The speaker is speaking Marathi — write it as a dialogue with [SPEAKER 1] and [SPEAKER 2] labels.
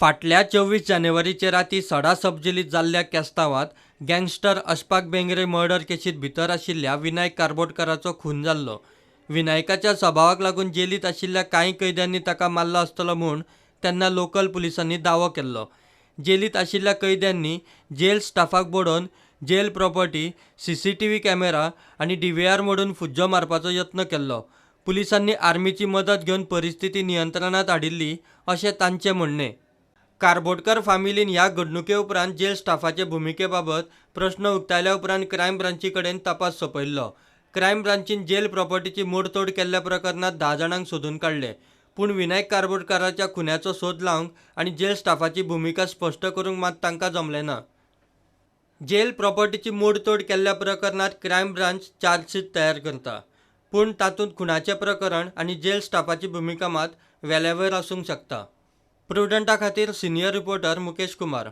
[SPEAKER 1] फाटल्या 24 जानेवारीचे राती सडा सबजेलीत जाल्ल्या केस्तांवात गँगस्टर अशफाक बेंगरे मर्डर केसीत भितर आशिल्ल्या विनायक कारबोटकाराचो खून जाल्लो। विनायकाच्या स्वभावाक लागून जेलीत आशिल्ल्या कांय कैद्यांनी ताका मारलो आसतलो म्हूण तेन्ना लोकल पुलिसांनी दावो केल्लो। जेलीत आशिल्ल्या कैद्यांनी जेल स्टाफाक बोडोवन जेल प्रॉपर्टी, CCTV कॅमेरा आनी DVR मोडून फुज्जो मारपाचो यत्न केल्लो। पुलिसांनी आर्मीची मदत घेवन परिस्थिती नियंत्रणात हाडिल्ली अशें तांचें म्हणणें। कारबोटकर फामिलीन ह्या घडणुके उपरांत जेल स्टाफाचे भुमिकेबाबत प्रश्न उक्तायल्या उपरांत क्रायम ब्रांची कडेन तपास सोपयल्लो। क्रायम ब्रांचीन जेल प्रॉपर्टीची मोडतोड केल्ल्या प्रकरणात 10 जाणांक सोदून काडले, पूण विनायक कारबोटकाराच्या खुन्याचो सोद लावंक आनी जेल स्टाफाची भुमिका स्पश्ट करूंक मात तांकां जमलें ना। जेल प्रॉपर्टीची मोडतोड केल्ल्या प्रकरणात क्रायम ब्रांच चार्जशीट तयार करता, पूण तातूंत खुनाचें प्रकरण आनी जेल स्टाफाची भुमिका मात वेल्यावयर आसूंक शकता। प्रुडंटा खातीर सिनियर रिपोर्टर मुकेश कुमार।